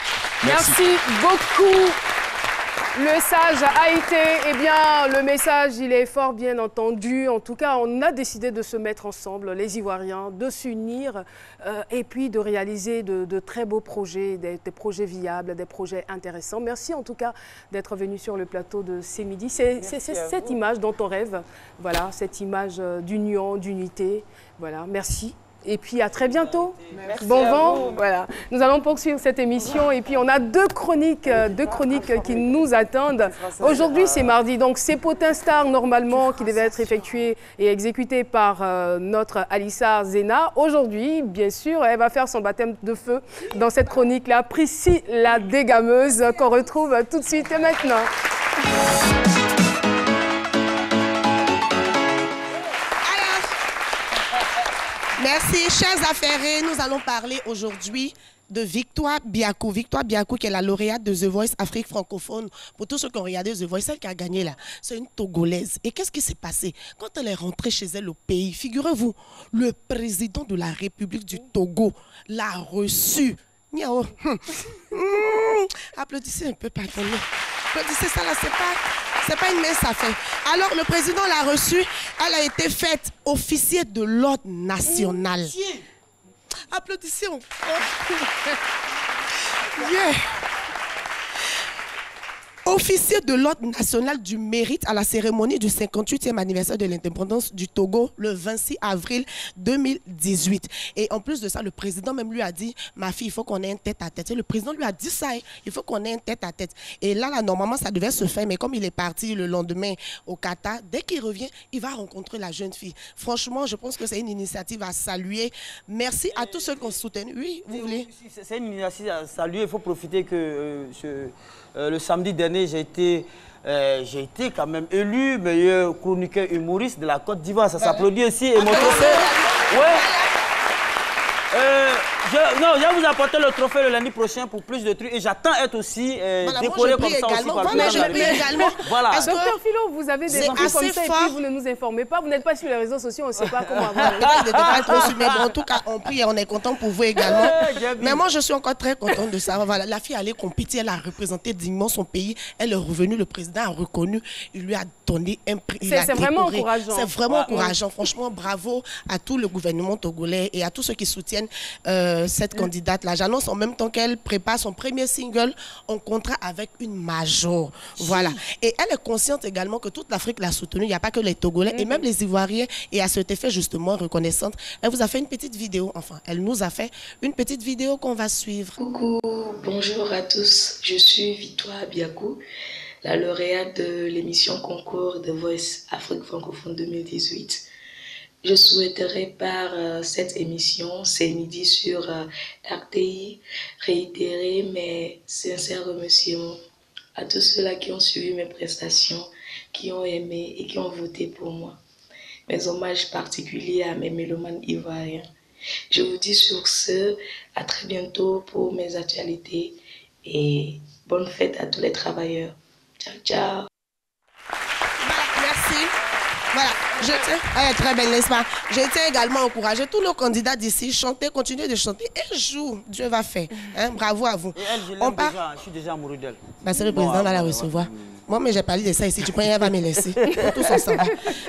Merci beaucoup. Le sage a été, eh bien, le message, il est fort bien entendu. En tout cas, on a décidé de se mettre ensemble, les Ivoiriens, de s'unir et puis de réaliser de très beaux projets, des projets viables, des projets intéressants. Merci en tout cas d'être venu sur le plateau de C'est Midi. C'est cette image dont on rêve, voilà, cette image d'union, d'unité. Voilà, merci. Et puis à très bientôt. Merci bon à vent. vous. Voilà. Nous allons poursuivre cette émission et puis on a deux chroniques qui nous attendent. Aujourd'hui c'est mardi, donc c'est Potin Star normalement qui devait être effectué et exécuté par notre Alissa Zena. Aujourd'hui, bien sûr, elle va faire son baptême de feu dans cette chronique-là. Priscille la dégameuse qu'on retrouve tout de suite et maintenant. Merci, chers affairés. Nous allons parler aujourd'hui de Victoire Biakou. Victoire Biakou, qui est la lauréate de The Voice Afrique francophone. Pour tous ceux qui ont regardé The Voice, celle qui a gagné là, c'est une Togolaise. Et qu'est-ce qui s'est passé? Quand elle est rentrée chez elle au pays, figurez-vous, le président de la République du Togo l'a reçue. Niao. Applaudissez un peu, pardon. Applaudissez ça là, c'est pas une mince affaire. Alors, le président l'a reçue, elle a été faite officier de l'ordre national. Applaudissez encore. Yeah. Officier de l'ordre national du mérite à la cérémonie du 58e anniversaire de l'indépendance du Togo le 26 avril 2018. Et en plus de ça, le président même lui a dit, ma fille, il faut qu'on ait un tête-à-tête. Et le président lui a dit ça, hein, il faut qu'on ait un tête-à-tête. Et là, normalement, ça devait se faire, mais comme il est parti le lendemain au Qatar, dès qu'il revient, il va rencontrer la jeune fille. Franchement, je pense que c'est une initiative à saluer. Merci à tous ceux qui ont soutenu. Oui, vous voulez? C'est une initiative à saluer. Il faut profiter que le samedi dernier, j'ai été quand même élu meilleur chroniqueur humoriste de la Côte d'Ivoire. Ça s'applaudit aussi. Et mon trophée, non, je vais vous apporter le trophée le lundi prochain pour plus de trucs. Et j'attends être aussi décoré comme ça aussi par le également. Voilà. Docteur Philo, vous avez des infos comme ça et puis vous ne nous informez pas. Vous n'êtes pas sur les réseaux sociaux, on ne sait pas comment avoir. Mais bon, en tout cas, on prie et on est content pour vous également. Mais moi, je suis encore très contente de ça. Voilà, la fille allait compétir, elle a représenté dignement son pays. Elle est revenue, le président a reconnu, il lui a donné un prix. C'est vraiment encourageant. C'est vraiment encourageant. Franchement, bravo à tout le gouvernement togolais et à tous ceux qui soutiennent cette candidate-là. J'annonce en même temps qu'elle prépare son premier single en contrat avec une major. Voilà. Et elle est consciente également que toute l'Afrique l'a soutenue. Il n'y a pas que les Togolais et même les Ivoiriens. Et à cet effet, justement, reconnaissante, elle vous a fait une petite vidéo. Enfin, elle nous a fait une petite vidéo qu'on va suivre. Coucou, bonjour à tous. Je suis Victoire Biakou, la lauréate de l'émission concours The Voice Afrique francophone 2018. Je souhaiterais par cette émission, c'est midi sur RTI, réitérer mes sincères remerciements à tous ceux-là qui ont suivi mes prestations, qui ont aimé et qui ont voté pour moi. Mes hommages particuliers à mes mélomanes ivoiriens. Je vous dis sur ce, à très bientôt pour mes actualités et bonne fête à tous les travailleurs. Ciao, ciao. Merci. Voilà, elle est très belle, n'est-ce pas? Je tiens également à encourager tous nos candidats d'ici, chanter, continuer de chanter et joue. Dieu va faire. Hein? Bravo à vous. Et elle, je suis déjà amoureux d'elle. Bah, c'est le président va la recevoir. Moi, mais j'ai parlé de ça ici. Tu peux elle va me laisser. Tous ensemble.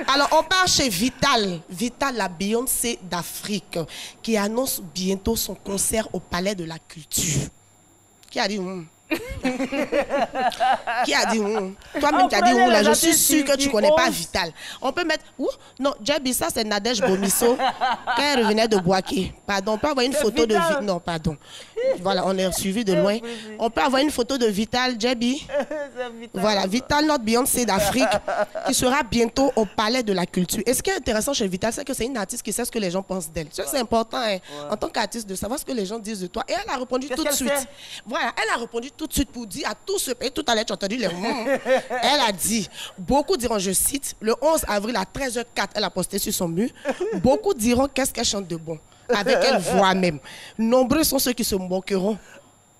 Alors, on part chez Vital. Vital, la Beyoncé d'Afrique, qui annonce bientôt son concert au Palais de la Culture. Qui a dit Qui a dit Toi-même qui as dit là, je suis sûre que tu ne connais pas Vital. On peut mettre non, Djebi, ça c'est Nadège Bomisso quand elle revenait de Boaké. Pardon, on peut avoir une photo de Vital. Non, pardon. Voilà, on est suivi de loin. On peut avoir une photo de Vital, Djebi. Voilà, Vital, notre Beyoncé d'Afrique, qui sera bientôt au Palais de la Culture. Et ce qui est intéressant chez Vital, c'est que c'est une artiste qui sait ce que les gens pensent d'elle. C'est important, hein, en tant qu'artiste, de savoir ce que les gens disent de toi. Et elle a répondu tout de suite. Voilà, elle a répondu tout de suite pour dire à tout ce pays, tout à l'heure, tu as entendu les mots. Elle a dit, beaucoup diront, je cite, le 11 avril à 13h04, elle a posté sur son mur, beaucoup diront qu'est-ce qu'elle chante de bon, avec elle voix même. Nombreux sont ceux qui se moqueront.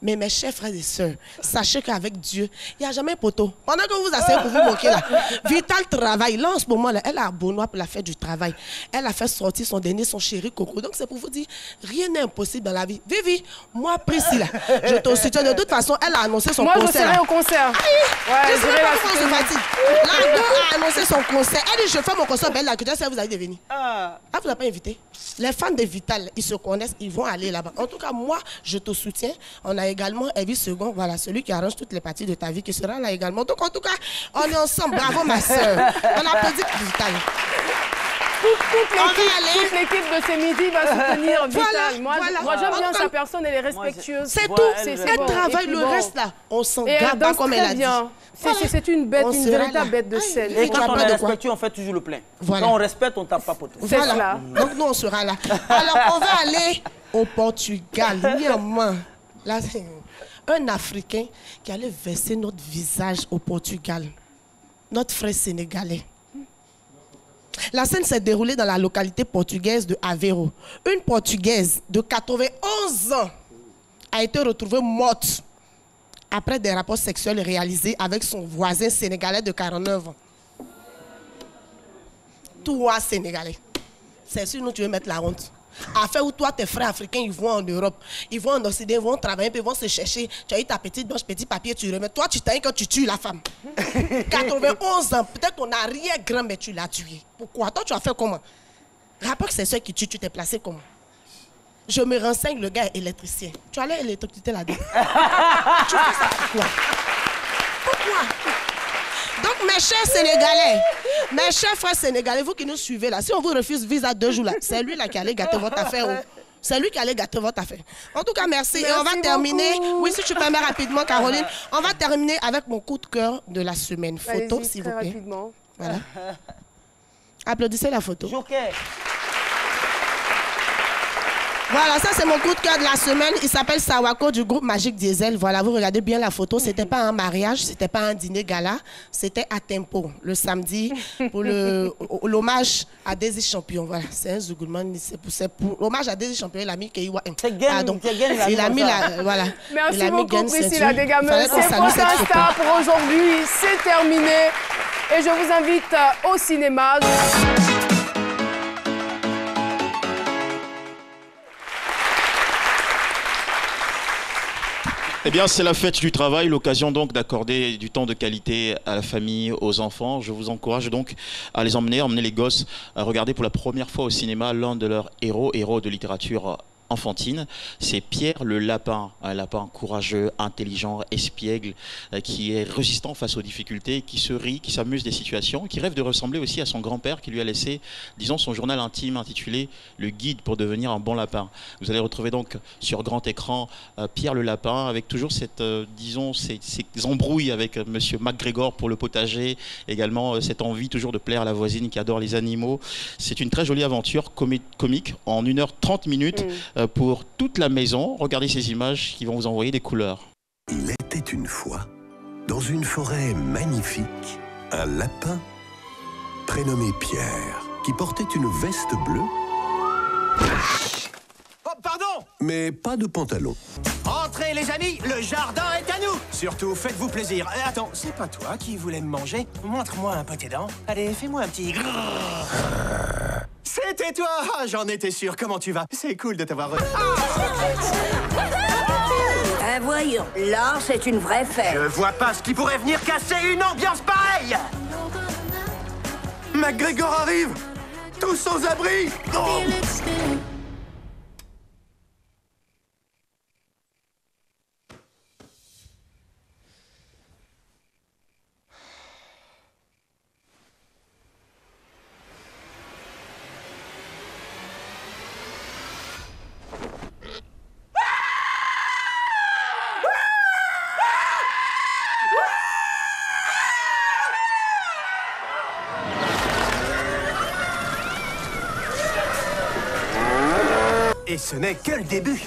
Mais mes chers frères et sœurs, sachez qu'avec Dieu, il n'y a jamais poteau. Pendant que vous asseyez pour vous moquer là, Vital travaille. Là, en ce moment, là, elle a Bonois pour la fête du travail. Elle a fait sortir son dernier, son chéri Coco. Donc, c'est pour vous dire, rien n'est impossible dans la vie. Vivi, moi, Priscilla, je te soutiens. De toute façon, elle a annoncé son concert. Moi, je serai au concert. Je serai pas comment on se fatigue. La a annoncé son concert. Elle dit, je fais mon concert, belle la culture, ça vous allez devenir. Ah, vous n'avez pas invité. Les fans de Vital, ils se connaissent, ils vont aller là-bas. En tout cas, moi, je te soutiens. On a également Evie Second, voilà, celui qui arrange toutes les parties de ta vie, qui sera là également. Donc, en tout cas, on est ensemble. Bravo, ma soeur. On applaudit Vital. toute l'équipe de ce midi va soutenir Vital. Moi, j'aime bien sa personne, elle est respectueuse. C'est tout. Elle travaille le reste là. On s'en garde pas comme elle a dit. C'est une bête, une véritable bête de scène. Et quand on est respectueux, on fait toujours le plein. Quand on respecte, on tape pas pour tout. Voilà. Donc nous, on sera là. Alors, on va aller au Portugal. Là, c'est un Africain qui allait verser notre visage au Portugal. Notre frère sénégalais. La scène s'est déroulée dans la localité portugaise de Aveiro. Une Portugaise de 91 ans a été retrouvée morte après des rapports sexuels réalisés avec son voisin sénégalais de 49 ans. Toi, Sénégalais, c'est sûr nous tu veux mettre la honte. Afin où toi, tes frères africains, ils vont en Europe, ils vont en Occident, ils vont travailler, puis ils vont se chercher. Tu as eu ta petite blanche, petit papier, tu remets. Toi, tu t'as quand tu tues la femme. 91 ans, peut-être ton arrière-grand, mais tu l'as tué. Pourquoi? Toi, tu as fait comment? Rapport que c'est ceux qui tuent, tu t'es placé comment? Je me renseigne, le gars est électricien. Tu allais électrocuter là-dedans. Tu fais ça pourquoi? Pourquoi? Donc, mes chers Sénégalais, mes chers frères sénégalais, vous qui nous suivez là, si on vous refuse visa 2 jours là, c'est lui là qui allait gâter votre affaire. C'est lui qui allait gâter votre affaire. En tout cas, merci. Et on va terminer. Beaucoup. Oui, si tu permets rapidement, Caroline. On va terminer avec mon coup de cœur de la semaine. Photo, s'il vous plaît. Rapidement. Voilà. Applaudissez la photo. Joker. Voilà, ça c'est mon coup de cœur de la semaine. Il s'appelle Sawako du groupe Magic Diesel. Voilà, vous regardez bien la photo. C'était pas un mariage, c'était pas un dîner gala. C'était à Tempo, le samedi, pour l'hommage à Daisy Champion. Voilà, c'est un Zougoulman. C'est pour l'hommage à Daisy Champion. Il a mis Keiwa. Il a mis la... Voilà. Merci beaucoup, Priscilla Degameuse. C'est Photosta pour aujourd'hui. C'est terminé. Et je vous invite au cinéma. Eh bien, c'est la fête du travail, l'occasion donc d'accorder du temps de qualité à la famille, aux enfants. Je vous encourage donc à les emmener les gosses à regarder pour la première fois au cinéma l'un de leurs héros de littérature enfantine. C'est Pierre le Lapin, un lapin courageux, intelligent, espiègle, qui est résistant face aux difficultés, qui se rit, qui s'amuse des situations, qui rêve de ressembler aussi à son grand-père qui lui a laissé, disons, son journal intime intitulé « Le guide pour devenir un bon lapin ». Vous allez retrouver donc sur grand écran Pierre le Lapin avec toujours cette, disons, ces embrouilles avec monsieur MacGregor pour le potager, également cette envie toujours de plaire à la voisine qui adore les animaux. C'est une très jolie aventure comique en 1h30 pour toute la maison. Regardez ces images qui vont vous envoyer des couleurs. Il était une fois, dans une forêt magnifique, un lapin prénommé Pierre, qui portait une veste bleue. Oh, pardon! Mais pas de pantalon. Entrez les amis, le jardin est à nous! Surtout, faites-vous plaisir. Attends, c'est pas toi qui voulais me manger? Montre-moi un peu tes dents. Allez, fais-moi un petit... C'était toi! J'en étais sûr. Comment tu vas? C'est cool de t'avoir... Voyons, là, c'est une vraie fête. Je vois pas ce qui pourrait venir casser une ambiance pareille! MacGregor arrive! Tous sans abri! Oh. Et ce n'est que le début.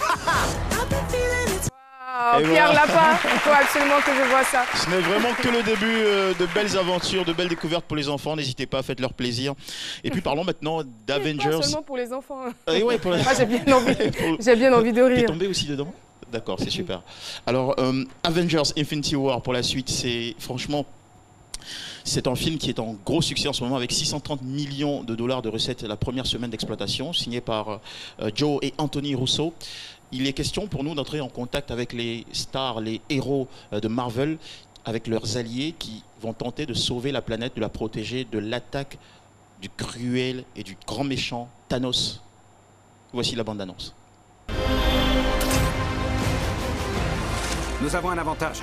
Pierre Lapin, il faut absolument que je vois ça. Ce n'est vraiment que le début de belles aventures, de belles découvertes pour les enfants. N'hésitez pas, faites leur plaisir. Et puis parlons maintenant d'Avengers. Pas seulement pour les enfants. Ouais, pour les... J'ai bien envie de rire. T'es tombé aussi dedans? D'accord, c'est super. Alors, Avengers Infinity War pour la suite, c'est franchement... C'est un film qui est en gros succès en ce moment avec 630 millions de dollars de recettes la première semaine d'exploitation, signé par Joe et Anthony Russo. Il est question pour nous d'entrer en contact avec les stars, les héros de Marvel, avec leurs alliés qui vont tenter de sauver la planète, de la protéger de l'attaque du cruel et du grand méchant Thanos. Voici la bande-annonce. Nous avons un avantage.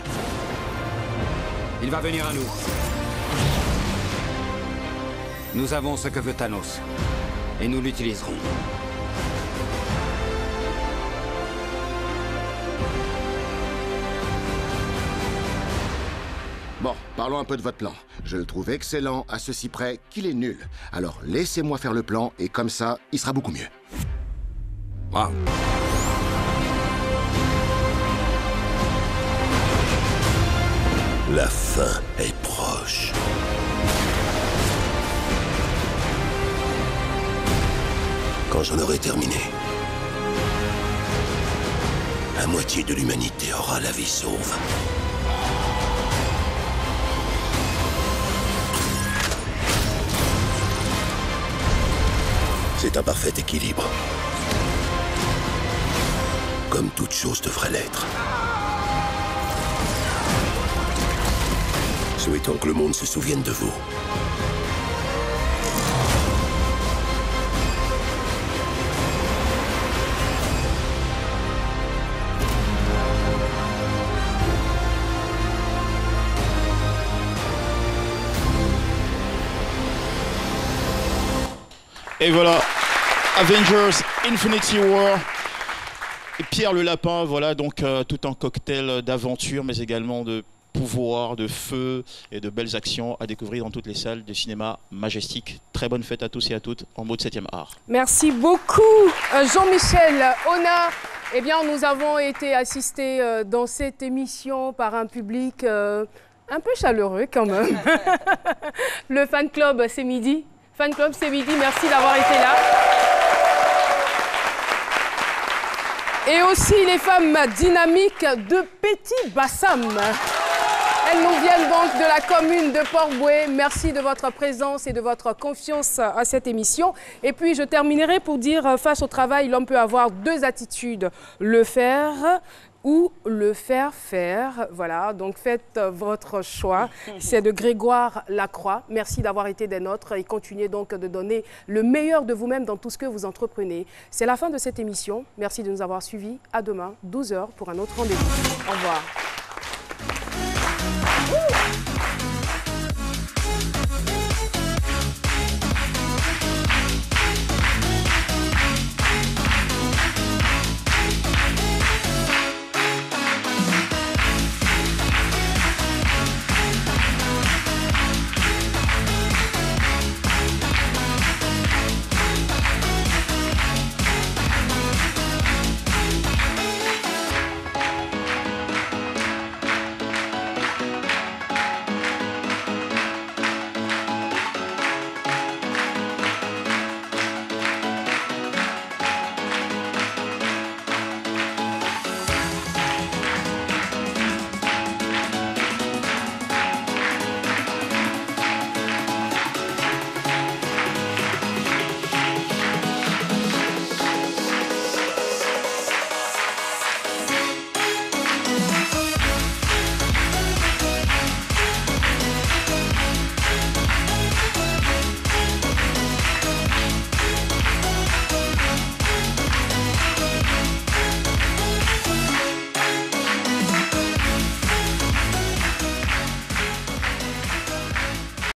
Il va venir à nous. Nous avons ce que veut Thanos. Et nous l'utiliserons. Bon, parlons un peu de votre plan. Je le trouve excellent, à ceci près qu'il est nul. Alors laissez-moi faire le plan, et comme ça, il sera beaucoup mieux. Wow. La fin est proche. Quand j'en aurai terminé, la moitié de l'humanité aura la vie sauve. C'est un parfait équilibre. Comme toute chose devrait l'être. Souhaitons que le monde se souvienne de vous. Et voilà, Avengers Infinity War. Et Pierre le Lapin, voilà donc tout un cocktail d'aventure, mais également de pouvoir, de feu et de belles actions à découvrir dans toutes les salles de cinéma Majestic. Très bonne fête à tous et à toutes en mode 7e art. Merci beaucoup Jean-Michel Ona. Eh bien, nous avons été assistés dans cette émission par un public un peu chaleureux quand même. Le fan club, c'est midi. Fan club, c'est midi. Merci d'avoir été là. Et aussi les femmes dynamiques de Petit Bassam. Elles nous viennent donc de la commune de Port-Bouët. Merci de votre présence et de votre confiance à cette émission. Et puis je terminerai pour dire, face au travail, l'homme peut avoir deux attitudes. Le faire ou le faire faire. Voilà, donc faites votre choix. C'est de Grégoire Lacroix. Merci d'avoir été des nôtres et continuez donc de donner le meilleur de vous-même dans tout ce que vous entreprenez. C'est la fin de cette émission. Merci de nous avoir suivis. À demain, 12h, pour un autre rendez-vous. Au revoir.